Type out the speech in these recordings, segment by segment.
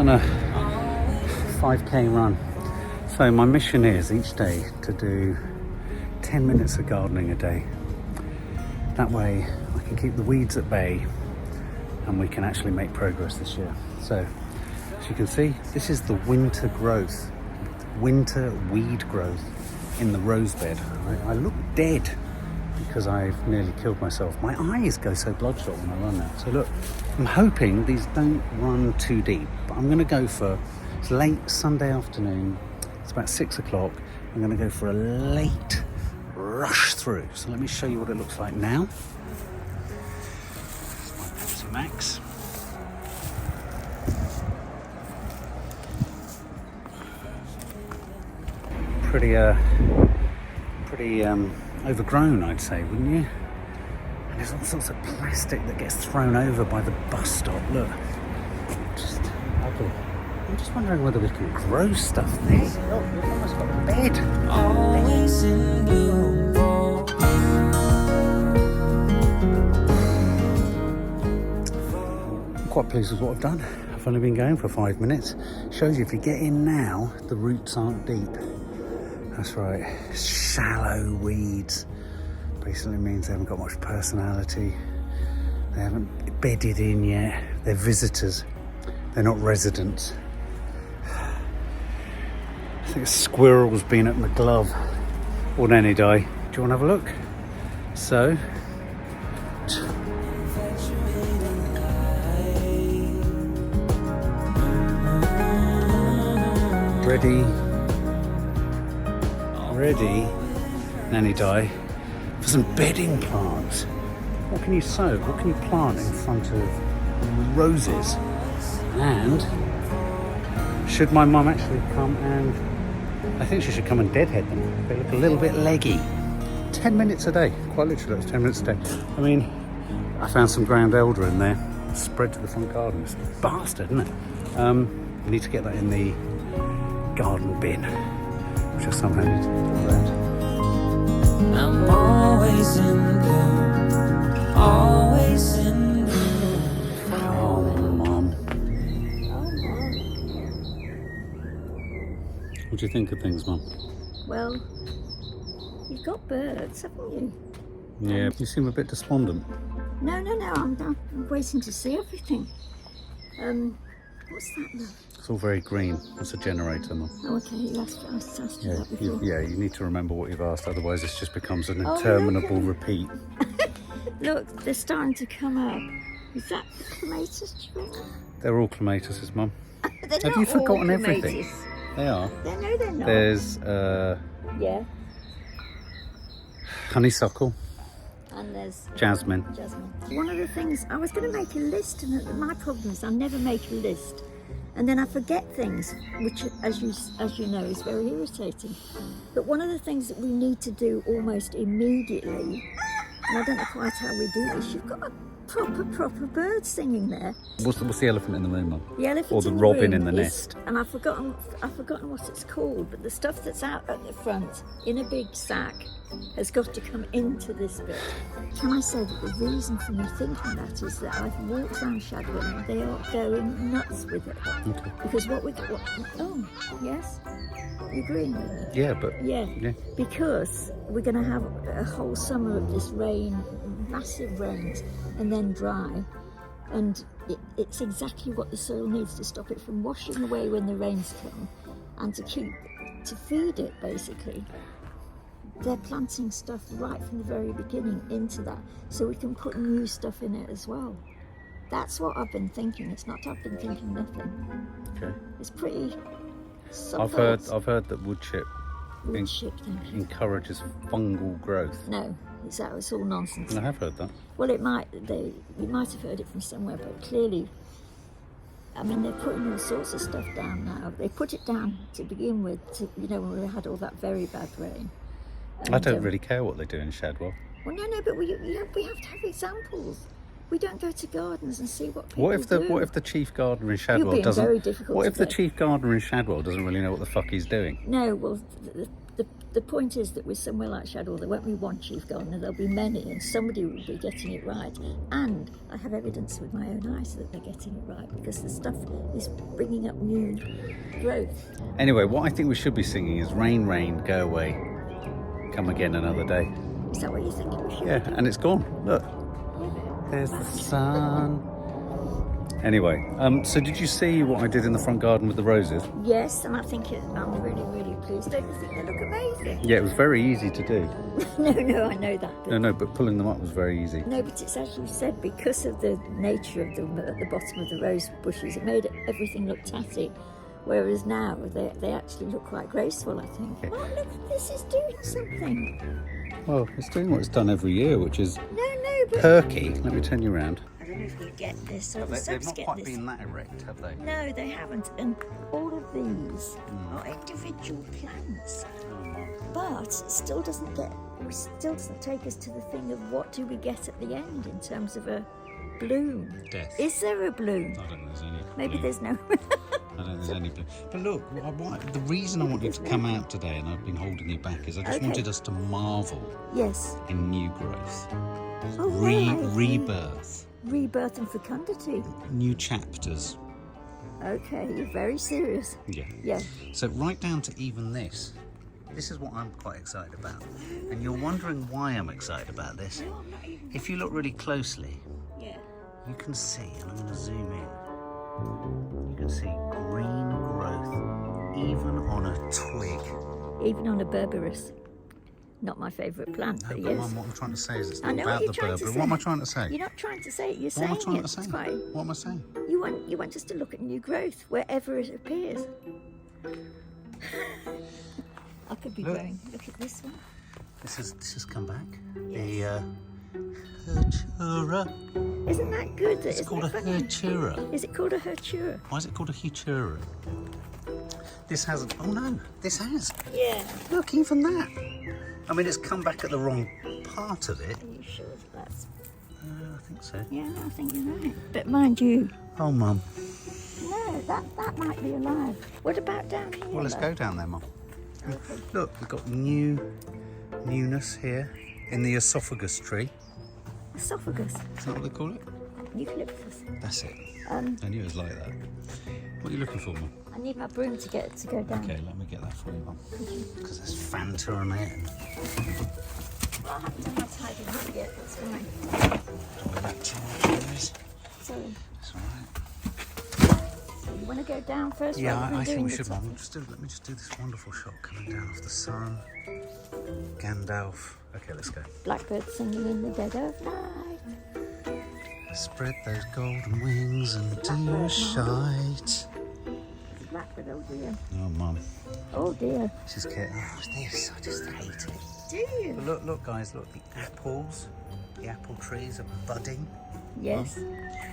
on a 5k run. So my mission is each day to do 10 minutes of gardening a day. That way I can keep the weeds at bay and we can actually make progress this year. So as you can see, this is the winter growth, winter weed growth in the rose bed. I look dead because I've nearly killed myself. My eyes go so bloodshot when I run now. So look, I'm hoping these don't run too deep, but I'm gonna go for, it's late Sunday afternoon, it's about 6 o'clock. I'm gonna go for a late rush through. So let me show you what it looks like now. My Pepsi Max. Pretty overgrown, I'd say, wouldn't you? And there's all sorts of plastic that gets thrown over by the bus stop. Look, just ugly. I'm just wondering whether we can grow stuff there. Look, we've almost got a bed. Always in bloom. I'm quite pleased with what I've done. I've only been going for 5 minutes. Shows you if you get in now, the roots aren't deep. That's right, shallow weeds. Basically means they haven't got much personality. They haven't bedded in yet. They're visitors. They're not residents. I think a squirrel's been at my glove or Nanny die. Do you want to have a look? So, ready, Nanny die, for some bedding plants. What can you sow? What can you plant in front of roses? And should my mum actually come and, I think she should come and deadhead them. They look a little bit leggy. 10 minutes a day, quite literally, that's 10 minutes a day. I mean, I found some ground elder in there, spread to the front garden. It's a bastard, isn't it? We need to get that in the garden bin, which I somehow need to put around. I'm always in bloom, always in bloom. Oh, Mum. What do you think of things, Mum? Well, you've got birds, haven't you? Yeah, you seem a bit despondent. No, I'm waiting to see everything. What's that, love? It's all very green. It's a generator, Mum. Oh, okay, you asked you that before. You need to remember what you've asked, otherwise this just becomes an Oh, interminable okay. repeat. Look, they're starting to come up. Is that clematis, do you think? They're all clematises, Mum. They're Have not you forgotten all everything? clematis. They are. No, they're not. There's Yeah. honeysuckle, And there's jasmine. One of the things, I was going to make a list, and my problem is I never make a list. And then I forget things, which, as you know, is very irritating. But one of the things that we need to do almost immediately, and I don't know quite how we do this, you've got a proper bird singing there. What's the elephant in the room, Mum? The elephant Or the in the robin room in the is- nest. And I've forgotten what it's called, but the stuff that's out at the front in a big sack has got to come into this bit. Can I say that the reason for me thinking that is that I've walked around Shadwell and they are going nuts with it. Okay. Because oh, yes? You agreeing with me? Yeah, but Yeah. yeah. Because we're going to have a whole summer of this rain, massive rains, and then dry. And it's exactly what the soil needs to stop it from washing away when the rains come, and to feed it, basically. They're planting stuff right from the very beginning into that, so we can put new stuff in it as well. That's what I've been thinking. It's not I've been thinking nothing. Okay. It's pretty. I've heard that wood chip thinking. encourages fungal growth. No, it's all nonsense. And I have heard that. Well, you might have heard it from somewhere, but clearly, I mean, they're putting all sorts of stuff down now. They put it down to begin with, when we had all that very bad rain. I don't really care what they do in Shadwell. Well, no, but we have to have examples. We don't go to gardens and see what people What if the chief gardener in Shadwell doesn't? very difficult What if the today. chief gardener in Shadwell doesn't really know what the fuck he's doing? No, well, the point is that with somewhere like Shadwell, there won't be one chief gardener, there'll be many, and somebody will be getting it right. And I have evidence with my own eyes that they're getting it right, because the stuff is bringing up new growth. Anyway, what I think we should be singing is Rain, Rain, Go Away, Come Again Another Day. Is that what you're thinking we should? Yeah, and it's gone. Look, there's the sun. Anyway, so did you see what I did in the front garden with the roses? Yes, and I think I'm really, really pleased. Don't you think they look amazing? Yeah, it was very easy to do. No, I know that. But No, but pulling them up was very easy. no, but it's as you said, because of the nature of them at the bottom of the rose bushes, it made everything look tatty. Whereas now, they actually look quite graceful, I think. Yeah. Oh, look, this is doing something. Well, it's doing what it's done every year, which is No, but perky. Let me turn you around. I don't know if we get this or the They've subs not get quite this. been that erect, have they? No, they haven't. And all of these are individual plants. But it still doesn't take us to the thing of what do we get at the end in terms of a bloom. Death. Is there a bloom? I don't think there's any. Maybe there's no. I don't think there's any. But look, the reason I wanted to come out today, and I've been holding you back, is I just Okay. wanted us to marvel Yes. in new growth, Oh, right. rebirth, Rebirth and fecundity. new chapters. Okay, you're very serious. Yeah. Yeah. So right down to even this. This is what I'm quite excited about. And you're wondering why I'm excited about this. No, I'm not even. If you look really closely, Yeah. you can see, and I'm going to zoom in, you can see green growth even on a twig. Even on a berberis. Not my favourite plant, No, but but yes. Mum, what I'm trying to say is it's I not know about what you're the trying to Berber. say. What am I trying to say? You're not trying to say it. You're What am I saying trying it. to say? That's why What am I saying? you want us to look at new growth wherever it appears. I could be Look. growing. Look at this one. This has come back. Yes. The Heuchera. Isn't that good? It's Isn't called a it funny? Heuchera. Is it called a Heuchera? Why is it called a Heuchera? This hasn't. Oh no, this has. Yeah. Look, even that. I mean, it's come back at the wrong part of it. Are you sure that that's? I think so. Yeah, I think you're right. But mind you, Oh, Mum. no, that might be alive. What about down here? Well, let's though? go down there, Mum. Okay. Look, we've got newness here in the esophagus tree. Esophagus, Is that what they call it? eucalyptus. That's it. I I knew it was like that. What are you looking for, Mum? need my broom to go down. Okay, let me get that for you, Mum. Because there's Fanta on it. Well, I haven't done my tidying up yet. That's fine. And that tomatoes. Sorry. That's all right. You want to go down first? Yeah, rather than I think doing we the should, top? Mum. Let me just do this wonderful shot coming down off the sun. Gandalf. Okay, let's go. Blackbird singing in the dead of night. Spread those golden wings and do shite. Blackbird, oh dear. Oh, Mum. Oh dear. She's getting. Oh, this. I just hate it. Do you? But look, guys, look. The apples. The apple trees are budding. Yes.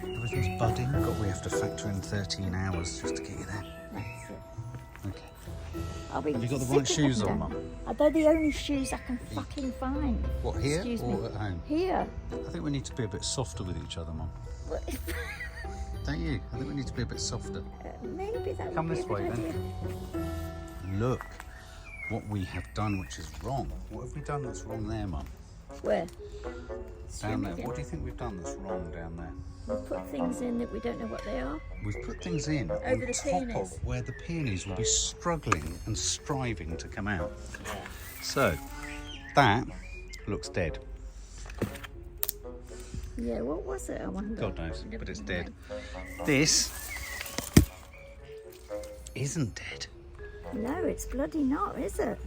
Everything's budding. God, we have to factor in 13 hours just to get you there. That's it. Okay. Are we Have you got the sitting right shoes up on, and Mum? down? Are they the only shoes I can fucking find? What, here Excuse or me. at home? Here. I think we need to be a bit softer with each other, Mum. Well, Don't you? I think we need to be a bit softer. maybe that Come would this be a way, good then. idea. Look what we have done, which is wrong. What have we done that's wrong there, Mum? Where? Down there. What do you think we've done that's wrong down there? We put things in that we don't know what they are. We've put things in Over on the top peonies. of where the peonies will be struggling and striving to come out. So, that looks dead. Yeah, what was it? I wonder. God knows, Never but it's mind. dead. This isn't dead. No, it's bloody not, is it?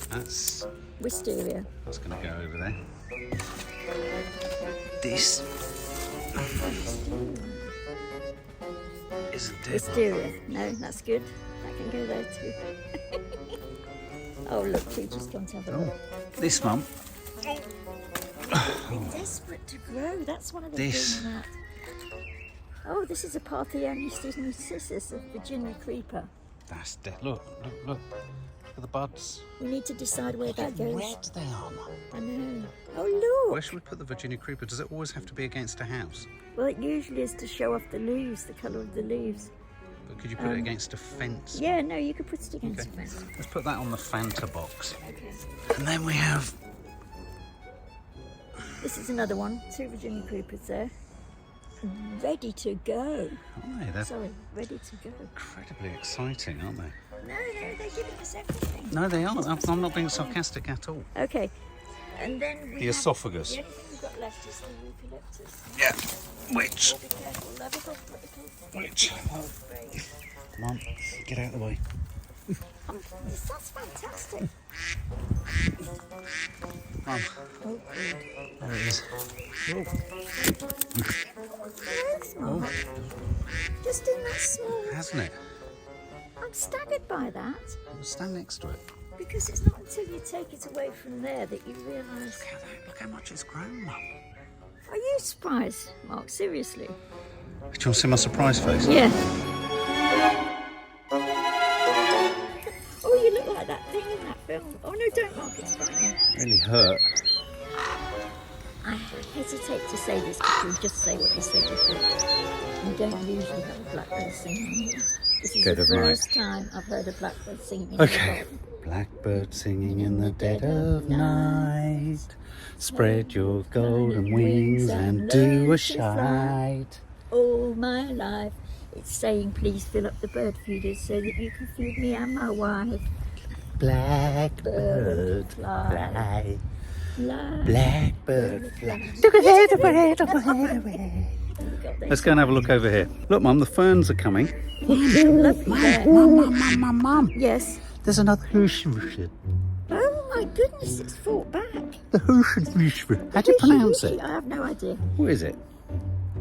That's Wisteria. going to go over there. This isn't dead. Wisteria. No, that's good. That can go there too. Oh, look, we just going to have a look. This, Mum. They're desperate to grow. That's one of the This. things that. Oh, this is a Parthenius narcissus, a Virginia creeper. That's dead. Look at the buds. We need to decide where Look that how goes. red they are, Mum. I know. Oh, Where look. should we put the Virginia creeper? Does it always have to be against a house? Well, it usually is to show off the leaves, the colour of the leaves. But could you put it against a fence? Yeah, no, you could put it against a fence. Let's put that on the Fanta box. Okay. And then we have... This is another one. 2 Virginia creepers there. Ready to go. Aren't they? They're Sorry, ready to go. incredibly exciting, aren't they? No, they're giving us everything. No, they aren't. I'm not being sarcastic at all. Okay. And then we The have, esophagus. The only thing we've got left is the eucalyptus. Yeah. Which? Be careful, love it, Which? Come on, get out of the way. That's fantastic. Come on. Oh, good. There it is. Very small. Just in that small. Hasn't it? I'm staggered by that Stand next to it. because it's not until you take it away from there that you realise. Look at that. Look how much it's grown, Mum. Are you surprised, Mark? Seriously? Do you want to see my surprise face? Yeah. Oh, you look like that thing in that film. Oh no, don't, Mark. It's frightening. Really hurt. I hesitate to say this, but you'll just say what you said before. You don't usually have a blackbird singing here. This is Dead the of night. first time I've heard a blackbird singing in Okay. the garden. Blackbird singing in the dead of night. Spread your golden wings and do a shite. All my life, it's saying, please fill up the bird feeders so that you can feed me and my wife. Blackbird Fly. fly. Fly. Blackbird fly. Let's Let's go and have a look over here. Look, Mum, the ferns are coming. Lovely there. Mum. Yes. There's another Hooshwooshwood. Oh my goodness, it's fought back. The Hooshwooshwood. How do you pronounce it? I have no idea. What is it?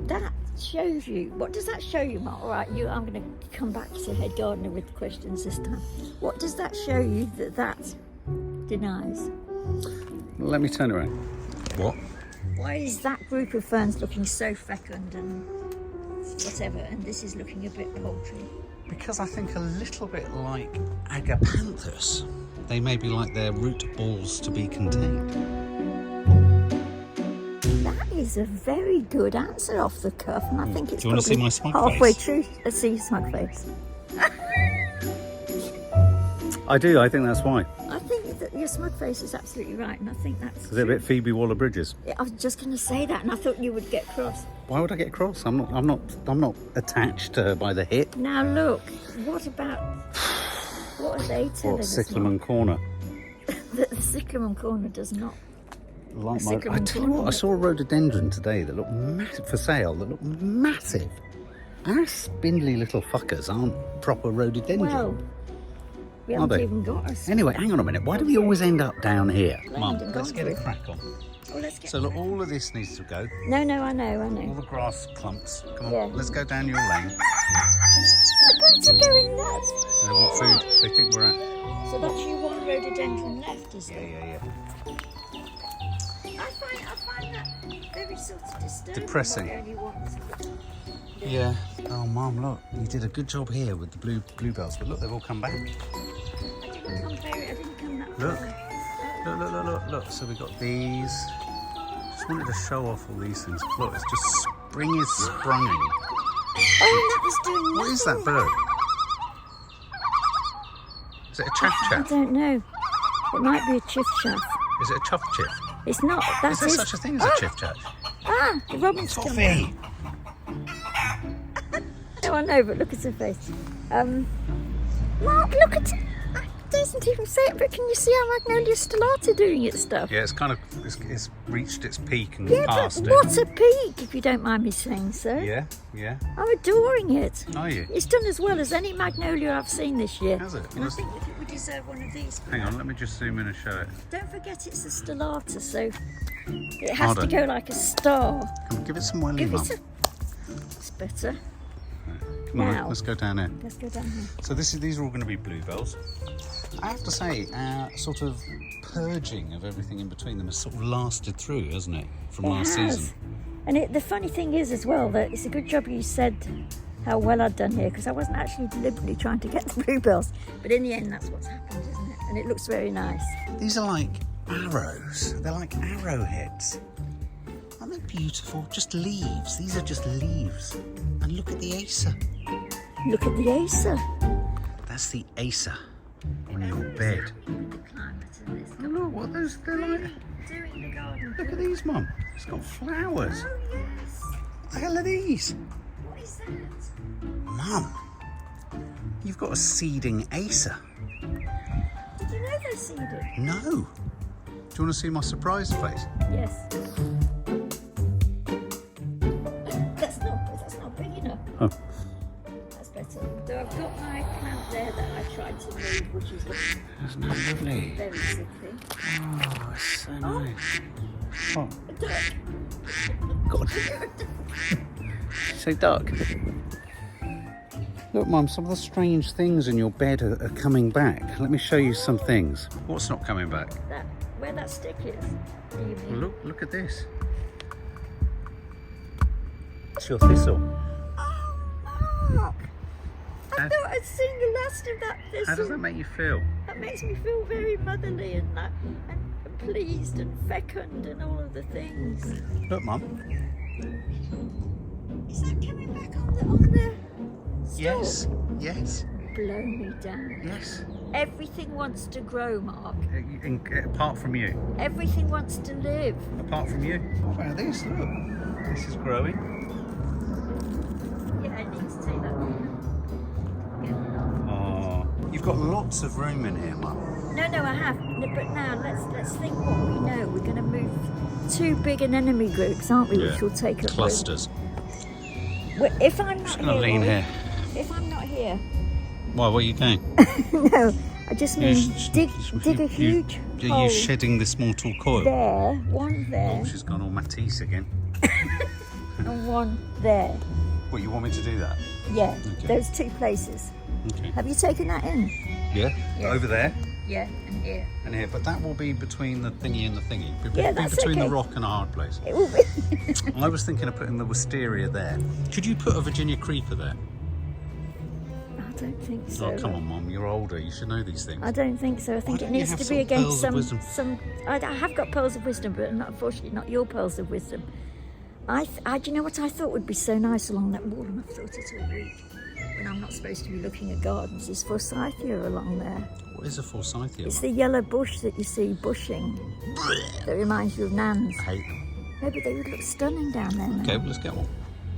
That shows you. What does that show you, Mark? All right, I'm going to come back to head gardener with questions this time. What does that show you that denies? Let me turn around. What? Why is that group of ferns looking so fecund and whatever, and this is looking a bit paltry? Because I think a little bit like agapanthus. They maybe like their root balls to be contained. That is a very good answer off the cuff, and I think it's Do you want to see probably my smug halfway face? through. Let's see your smug face. I do, I think that's why. I think that your smug face is absolutely right, and I think that's. Is it a bit Phoebe Waller-Bridges? Yeah, I was just going to say that, and I thought you would get cross. Why would I get cross? I'm not attached to her by the hip. Now look, what are they telling What, us? Cyclamen Corner? That the cyclamen corner does not. Like A I cyclamen tell you what, corner. I saw a rhododendron today that looked massive for sale. That looked massive. Our spindly little fuckers aren't proper rhododendron. Well, we Are haven't they? even got us. Anyway, hang on a minute. Why do we always end up down here? Mum, and let's gone get a through. crack on. Oh, let's get. So look, all of this needs to go. No, I know. All the grass clumps. Come on, Yeah. let's go down your lane. The birds are going nuts. They want food. They think we're at... So that's your one rhododendron left, is there? Yeah. I find that very sort of disturbing. Depressing. that only one. Yeah. Oh, Mum, look. You did a good job here with the bluebells, but look, they've all come back. I didn't come that Look. far. Look. So we got these. Just wanted to show off all these things. Look, it's just spring is sprunging. Oh, that was doing What is that nothing. bird? Is it a I chaff-chaff? don't know. It might be a chiff-chaff. Is it a chuff-chiff? It's not. Is That's there his. such a thing as a chiff-chaff? The robin's come Toffee! down. No, I know, but look at her face. Mark, look at it. I doesn't even say it, but can you see how Magnolia stellata doing its stuff? Yeah, it's it's reached its peak and Yeah, but past what a peak, if you don't mind me saying so. it. Yeah. I'm adoring it. Are you? It's done as well as any magnolia I've seen this year. Has it? And I think that it would deserve one of these. Hang on, let me just zoom in and show it. Don't forget it's a stellata, so it has Harder. to go like a star. Come on, give it some welly, Give Mum. it a... It's better. Come on, now. let's go down there. Let's go down here. So these are all going to be bluebells. I have to say, our sort of purging of everything in between them has sort of lasted through, hasn't it? From last season. And the funny thing is as well that it's a good job you said how well I'd done here, because I wasn't actually deliberately trying to get the bluebells, but in the end that's what's happened, isn't it? And it looks very nice. These are like arrows. They're like arrowheads. Aren't they beautiful? Just leaves. These are just leaves. And look at the Acer. Look at the Acer. That's the Acer in your bed. The climate in this. Oh, look, what are those? They're like. Doing the garden. Look at these, Mum. It's got flowers. Oh yes. What the hell are these? What is that? Mum, you've got a seeding Acer. Did you know they're seeded? No. Do you want to see my surprised face? Yes. That's not big enough. Oh. That's better. So I've got my plant there that I tried to move, which is looking That's not lovely. very sickly. Oh, it's so nice. Oh, A duck. God. So duck. Look, Mum, some of the strange things in your bed are coming back. Let me show you some things. What's not coming back? That where that stick is. Do you mean? Look at this. It's your thistle. Oh, Mark! I How- thought I'd seen the last of that thistle. How does that make you feel? That makes me feel very motherly and pleased and fecund and all of the things. Look, Mum. Is that coming back on the Yes. Yes. Blow me down. Yes. Everything wants to grow, Mark. Apart from you. Everything wants to live. Apart from you. What about this? Look. This is growing. Yeah, I need to take that one. Oh. You've got lots of room in here, Mum. No, I have. No, but now let's think what we know. We're going to move two big anemone groups, aren't we? Which will take up clusters. Well, if I'm not Just here, gonna lean Roy, here. if I'm not here, Why? Where are you going? no, I just mean dig a huge Are hole you shedding this mortal coil? there, one there, Oh, she's gone all Matisse again. and one there. What, you want me to do that? Yeah, Okay. those two places. Okay. Have you taken that in? Yeah. Yeah. Over there Yeah, and here. and here, but that will be between the thingy and the thingy. Yeah, that's between okay. the rock and a hard place. It will be. I was thinking of putting the wisteria there. Could you put a Virginia creeper there? I don't think so. Oh, come on, Mum. You're older. You should know these things. I don't think so. I think don't it you needs have to some be against pearls of wisdom? some. I have got pearls of wisdom, but unfortunately not your pearls of wisdom. Do you know what I thought would be so nice along that wall, and I've thought it all week. When I'm not supposed to be looking at gardens, is forsythia along there. What is a forsythia? It's the yellow bush that you see bushing that reminds you of Nan's. I hate them. Maybe they would look stunning down there now. Okay, well, let's get one.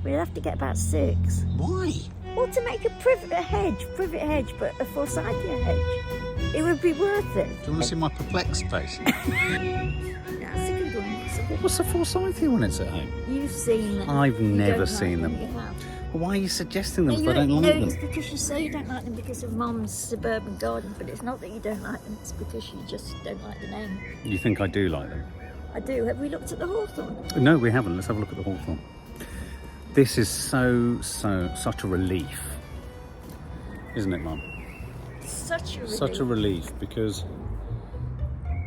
We'd have to get about 6. Why? Or to make a privet hedge, but a forsythia hedge. It would be worth it. Do you want to see my perplexed face? That's a good one. It's a good What's a forsythia when it's at home? You've seen them. I've You never don't like seen them. You have. Well, why are you suggesting them if No, I don't no, like it's them? because you say you don't like them because of Mum's suburban garden, but it's not that you don't like them, it's because you just don't like the name. You think I do like them? I do. Have we looked at the hawthorn? No, we haven't. Let's have a look at the hawthorn. This is such a relief, isn't it, Mum? Such a relief. Such a relief because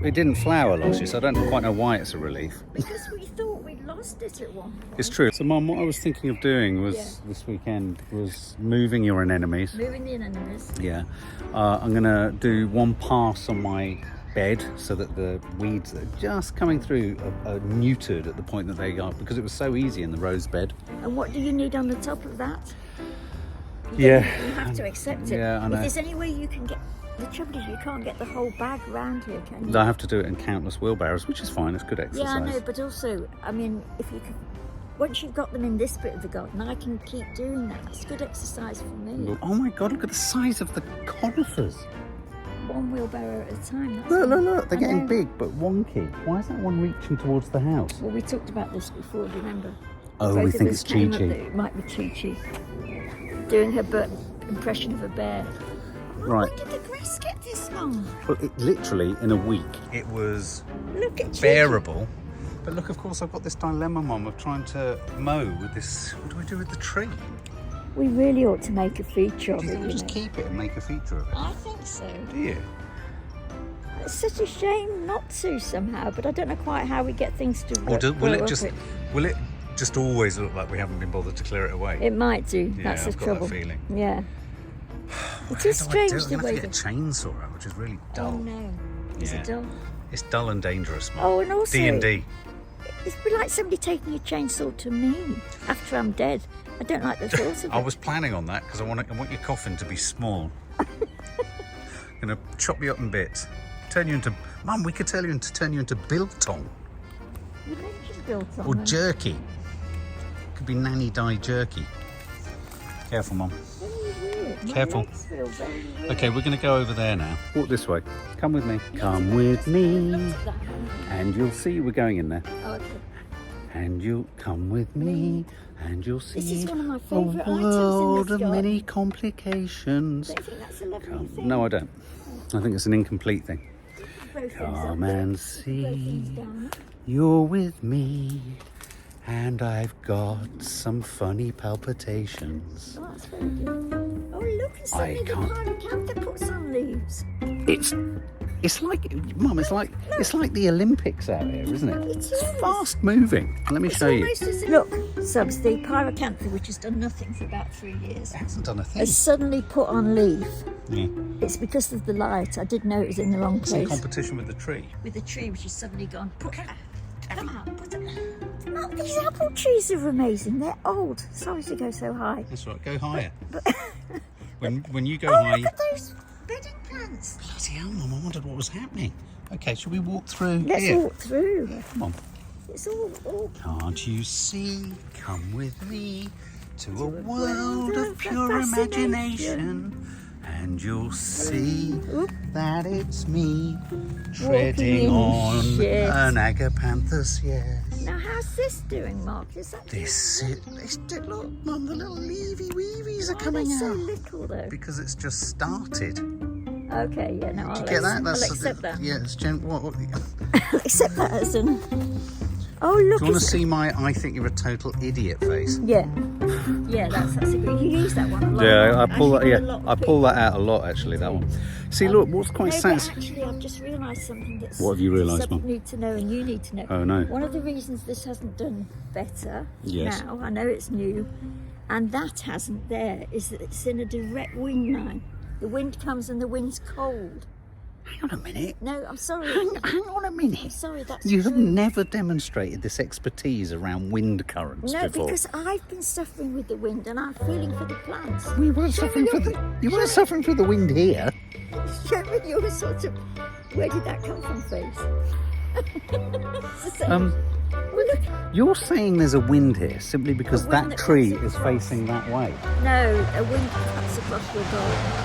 it didn't flower last year, so I don't quite know why it's a relief. Because we thought we'd lost it at one point. It's true. So, Mum, what I was thinking of doing was Yeah. this weekend was moving your anemones. Moving the anemones. Yeah, I'm gonna do one pass on my bed so that the weeds that are just coming through are neutered at the point that they are, because it was so easy in the rose bed. And what do you need on the top of that? Yeah. You have to accept it. Yeah, I know. If there's any way you can get... The trouble is you can't get the whole bag round here, can you? I have to do it in countless wheelbarrows, which is fine. It's good exercise. Yeah, I know, but also, I mean, if you could... Once you've got them in this bit of the garden, I can keep doing that. It's good exercise for me. Oh my God! Look at the size of the conifers. One wheelbarrow at a time. That's Look! They're I getting know. big, but wonky. Why is that one reaching towards the house? Well, we talked about this before, do you remember? Oh, Both we of think us it's came up Chi-Chi. that it might be Chi-Chi. Doing her impression of a bear. Right. When did the grass get this long? Well, literally in a week, it was Look at Chi-Chi. bearable. But look, of course, I've got this dilemma, Mum, of trying to mow with this. What do I do with the tree? We really ought to make a feature of Do you it, think we'll you just know. keep it and make a feature of it? I think so. Do you? It's such a shame not to somehow, but I don't know quite how we get things to Or will grow it up just always look like we haven't been bothered to clear it away? It might do. Yeah, That's the I've got trouble. that feeling. Yeah. It How is do I strange do it? the I'm gonna way have to get a chainsaw out, which is really dull. Oh no. Is Yeah. it dull? It's dull and dangerous, Mum. Oh, and also D&D. It's like somebody taking a chainsaw to me after I'm dead. I don't like the thought of I it. was planning on that because I want your coffin to be small. Gonna chop you up in bits. Turn you into... Mum, we could turn you into biltong. You mentioned biltong. Or jerky. Could be Nanny dye jerky. Careful, Mum. Careful. Okay, we're going to go over there now. Walk this way. Come with me. Come with me. And you'll see we're going in there. Oh, okay. And you'll come with me. And you'll see This is one of my a favourite items in world this of garden. many complications. Don't you think that's a lovely thing? No, I don't. I think it's an incomplete thing. Both Come things up and there, both see. things down. You're with me. And I've got some funny palpitations. Oh, that's very good. Oh, look, and suddenly the can't- pyracantha puts on leaves. It's like, Mum, it's like the Olympics out here, isn't it? It is. It's fast moving. Let me It's show you. almost as if- Look, Subs, the pyracantha, which has done nothing for about 3 years, It hasn't done a thing. has suddenly put on leaf. Yeah. It's because of the light. I did know it was in the wrong It's in place. competition with the tree. With the tree, which has suddenly gone, come out, put it. Look, these apple trees are amazing. They're old. Sorry to go so high. That's right, go higher. But When you go oh, high... look at those bedding plants. Bloody hell, Mum, I wondered what was happening. Okay, shall we walk through Let's here? walk through. Come on. It's all Can't you see? Come with me to a world world of of pure fascination. imagination. And you'll see Oop. that it's me treading in on shit. an agapanthus, yes. Now, how's this doing, Mark? Is that Look, Mum, the little leavy weevies are why coming are they so out. little though? Because it's just started. Okay, yeah, no, Did I'll, you get that? I'll accept that. Yeah, it's what do you I'll accept that as an. Oh, look. want to it's- see my I think you're a total idiot face? Yeah, that's a good. You use that one a lot. Yeah, I pull that. Actually, a Yeah, lot of I pull that out a lot. Actually, that one. See, look, what's quite No, sad. but actually, I've just realised something that's. What have you realised, Sub Mum? need to know, and you need to know. Oh, no. One of the reasons this hasn't done better Yes. now, I know it's new, and that hasn't there, is that it's in a direct wind line. The wind comes and the wind's cold. Hang on a minute. No, I'm sorry. Hang on a I'm minute. sorry, that's You have true. never demonstrated this expertise around wind currents No, before. because I've been suffering with the wind and I'm feeling for the plants. We weren't suffering for the. You weren't suffering for the wind here. Show me your sort of. Where did that come from, face? Um, Well, look. You're saying there's a wind here simply because A wind that that tree cuts is across. facing that way. No, a wind cuts across your garden.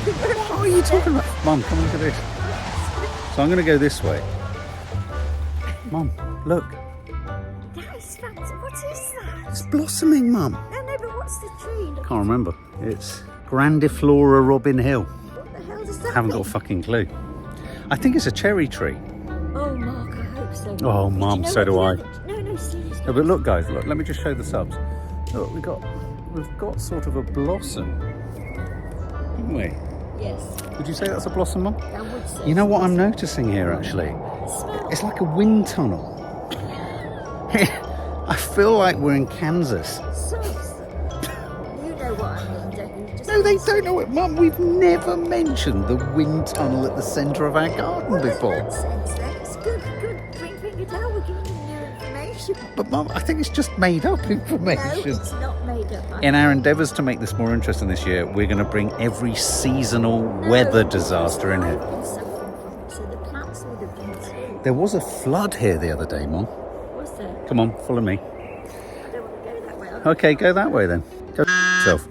What are you talking about? Mum, come look at this. So I'm going to go this way. Mum, look. That is fantastic. What is that? It's blossoming, Mum. No, but what's the tree? Look, Can't remember. It's Grandiflora Robin Hill. what the hell does that Haven't got a mean? fucking clue. I think it's a cherry tree. Oh, Mark, I hope so. Oh, But Mum, you know so what do the I. other- No, seriously. No, but look, guys, look. Let me just show the subs. Look, we've got sort of a blossom, haven't we? Yes, Would you say that's a blossom, Mum? I would say. You know what I'm noticing here, actually? Smell. It's like a wind tunnel. I feel like we're in Kansas. Subs. You know what I mean, don't you? Just No, they don't know it, Mum. We've never mentioned the wind tunnel at the centre of our garden before. Nonsense, then. It's good. Bring it down. We're giving you new information. But, Mum, I think it's just made up No, information. it's not made up. In our endeavours to make this more interesting this year, we're going to bring every seasonal weather disaster in here. I've been suffering from it, so the plants would have been too. There was a flood here the other day, Mum. Was there? Come on, follow me. I don't want to go that way. Okay, go that way then. Go yourself.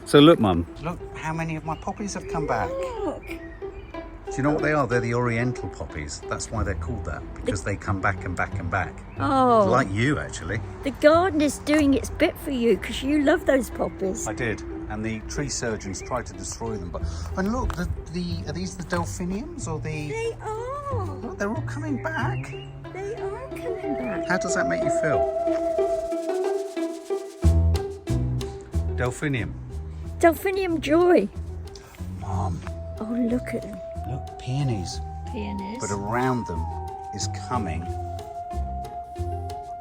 So look, Mum. Look how many of my poppies have come back. Look. Do you know what they are? They're the oriental poppies. That's why they're called that, because they come back and back and back. Oh, Like you, actually. the garden is doing its bit for you because you love those poppies. I did. And the tree surgeons tried to destroy them. And look, are these the delphiniums or the... They are. Look, they're all coming back. They are coming back. How does that make you feel? Delphinium. Delphinium joy. Mum, Oh, look at them. look, peonies. Peonies. But around them is coming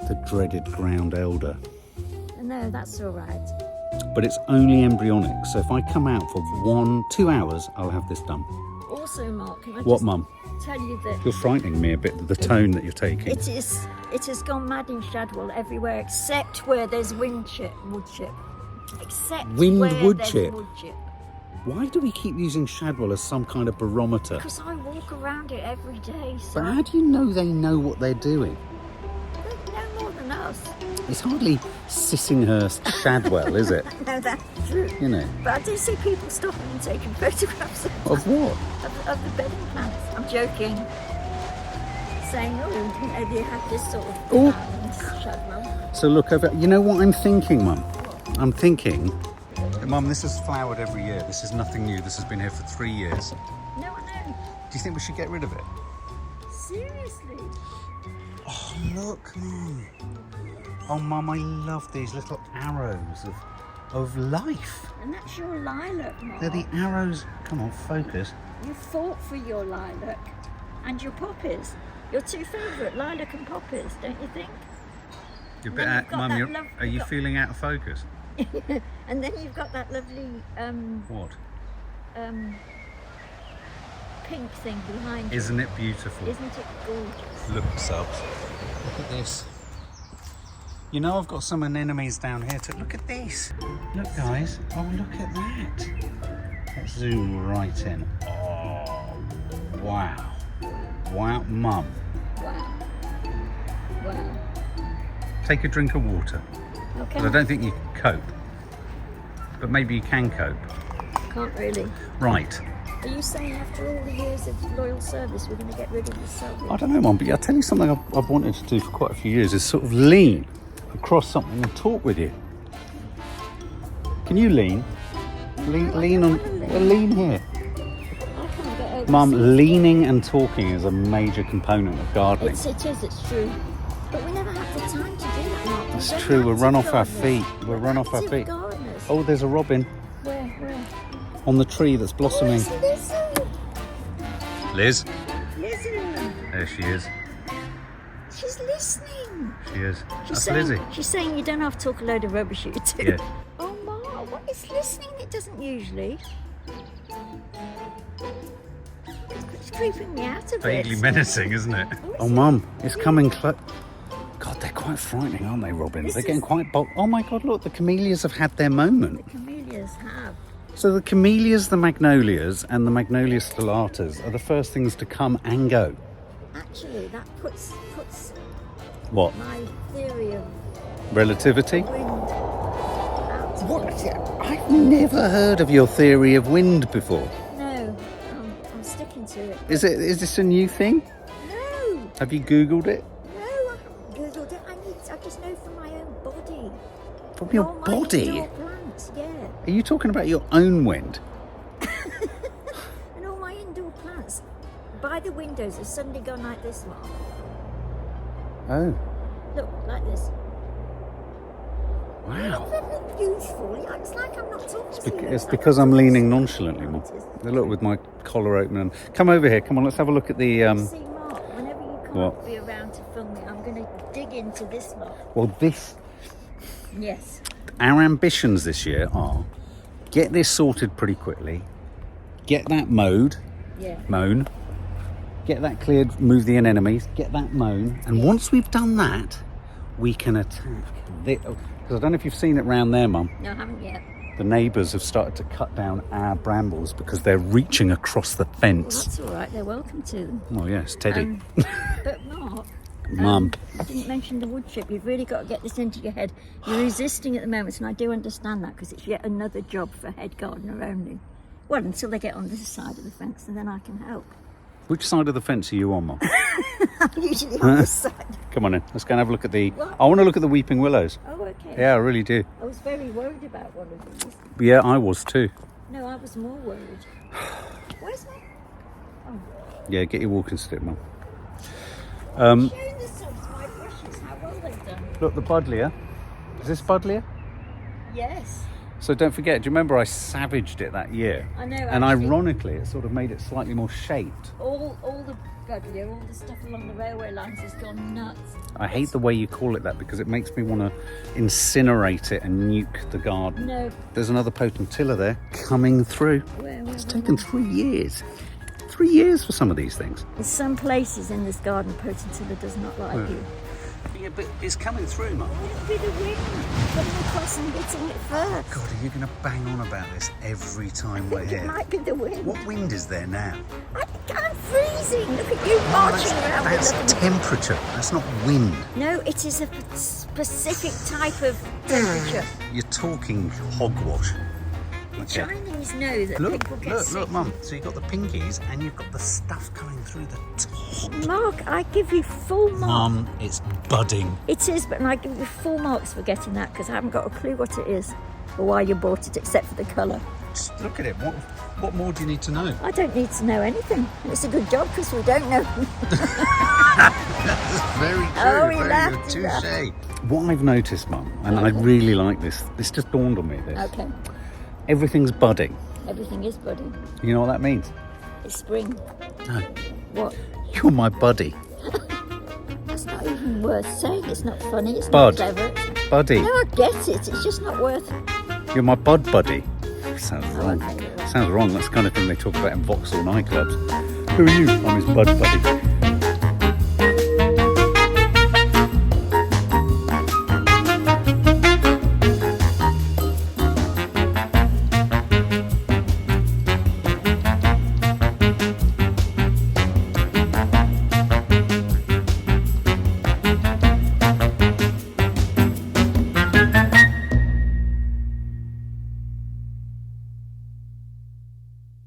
the dreaded ground elder. No, that's all right. But it's only embryonic, so if I come out for 2 hours, I'll have this done. Also, Mark, can I What, just... Mum? tell you that You're frightening me a bit with the tone that you're taking. it has gone mad in Shadwell everywhere except where there's wood chip. Except Wind where wood there's chip? wood chip. Why do we keep using Shadwell as some kind of barometer? Because I walk around it every day, so But how do you know they know what they're doing? they know more than us. It's hardly Sissinghurst Shadwell, is it? No, that's true. You know. But I do see people stopping and taking photographs Of what? of the bedding plants. I'm joking. Saying, oh, didn't know they had this sort of Oh. Shadwell. So look over. You know what I'm thinking, Mum? I'm thinking, Mum, this has flowered every year. This is nothing new. This has been here for 3 years. No, I know. Do you think we should get rid of it? Seriously. Oh, look, Mum. Oh, Mum, I love these little arrows of life. And that's your lilac, Mark. They're the arrows. Come on, focus. You fought for your lilac and your poppies. Your two favourite, lilac and poppies, don't you think? You're a Then bit you've out, got Mum. that Are you feeling out of focus? And then you've got that lovely What? pink thing behind you. Isn't it beautiful? Isn't it gorgeous? Look, subs. Look at this. You know I've got some anemones down here too. Look at this. Look, guys. Oh, look at that. Let's zoom right in. Oh, wow. Wow, Mum. Wow. Wow. Take a drink of water. Okay. 'Cause I don't think you can cope. But maybe you can cope. Can't really. Right. Are you saying after all the years of loyal service we're going to get rid of the service? I don't know, Mum, but I'll tell you something I've wanted to do for quite a few years is sort of lean across something and talk with you. Can you lean? Lean on. Well, lean here. I can't get over Mum, leaning and talking is a major component of gardening. it's true. But we never have the time to do that, Mark. It's We're true, we'll run off our gardeners. feet. We'll run off our Active feet. gardeners. Oh, there's a robin Where? on the tree that's blossoming. Oh, it's Liz? Lizzie. There she is. She's listening. She is. That's saying, Lizzie. She's saying you don't have to talk a load of rubbish, you do. Yeah. Oh, Ma, what is listening? It doesn't usually. It's creeping me out a bit. Vaguely menacing, isn't it? Oh, Mum, it's coming close. God, they're quite frightening, aren't they, Robin? This They're getting is- quite bold. Oh my God, look, the camellias have had their moment. The camellias have. So the camellias, the magnolias, and the magnolia stellatas are the first things to come and go. Actually, that puts What? my theory of Relativity? wind out of What? it. I've never heard of your theory of wind before. No, I'm sticking to it. Is this a new thing? No, Have you Googled it? no, I haven't Googled it. I just know from my own body. From your All my body? indoor plants, yeah. Are you talking about your own wind? And all my indoor plants by the windows have suddenly gone like this, Mark. Oh, Look, like this. wow. Isn't that beautiful? Yeah, it's like I'm not talking to you. It's like because I'm leaning nonchalantly, Mum. It is. Look, with my collar open. And come over here. Come on, let's have a look at the. See, Mark, whenever you can't What? be around to film me, I'm going to dig into this lot. Well, this. Yes. Our ambitions this year are get this sorted pretty quickly, get that mown, get that cleared, move the anemones, get that mown, and once we've done that, we can attack. Because I don't know if you've seen it round there, Mum. No, I haven't yet. The neighbours have started to cut down our brambles because they're reaching across the Well, fence. that's all right. They're welcome to them. Oh yes, Teddy. But Mark, Mum. I didn't mention the wood chip. You've really got to get this into your head. You're resisting at the moment, and I do understand that because it's yet another job for head gardener only. Well, until they get on this side of the fence, and then I can help. Which side of the fence are you on, Mum? I'm usually on this side. Come on in, let's go and have a look at the... What? I want to look at the weeping willows. Oh, okay. Yeah, I really do. I was very worried about one of these. Yeah, I was too. No, I was more worried. Where's my... Oh. Yeah, get your walking stick, Mum. Showing the subs my brushes, how well they've done. Look, the buddleia. Is this buddleia? Yes. So don't forget, do you remember I savaged it that year? I know. And actually, ironically, it sort of made it slightly more shaped. all the buddleia, all the stuff along the railway lines has gone nuts. I hate the way you call it that because it makes me want to incinerate it and nuke the garden. No. There's another potentilla there coming through. Where It's taken 3 years. 3 years for some of these things. In some places in this garden, potentilla does not like you. Yeah, but it's coming through, Mum. It'll be the wind coming across and getting it first. God, are you going to bang on about this every time we're It here? might be the wind. What wind is there now? I'm freezing. Look at you marching around That's with nothing. temperature. That's not wind. No, it is a specific type of temperature. You're talking hogwash. The Okay. Chinese know that people get sick. Look, Mum. So you've got the pinkies and you've got the stuff coming through the top. Mark, I give you full marks. Mum, it's budding. It is, but I give you full marks for getting that because I haven't got a clue what it is or why you bought it except for the colour. Just look at it. What more do you need to know? I don't need to know anything. It's a good job because we don't know. That's very true. Oh, he very laughed, good. he laughed. Touche. What I've noticed, Mum, and I really like this. This just dawned on me. This. Okay, Everything's budding. everything is budding. You know what that means? It's spring. No. What? You're my buddy. That's not even worth saying. It's not funny. It's Bud. not clever. Buddy. No, I get it. It's just not worth. You're my bud buddy. Sounds Oh, wrong. okay. Sounds wrong. That's the kind of thing they talk about in Vauxhall nightclubs. Who are you? I'm his bud buddy.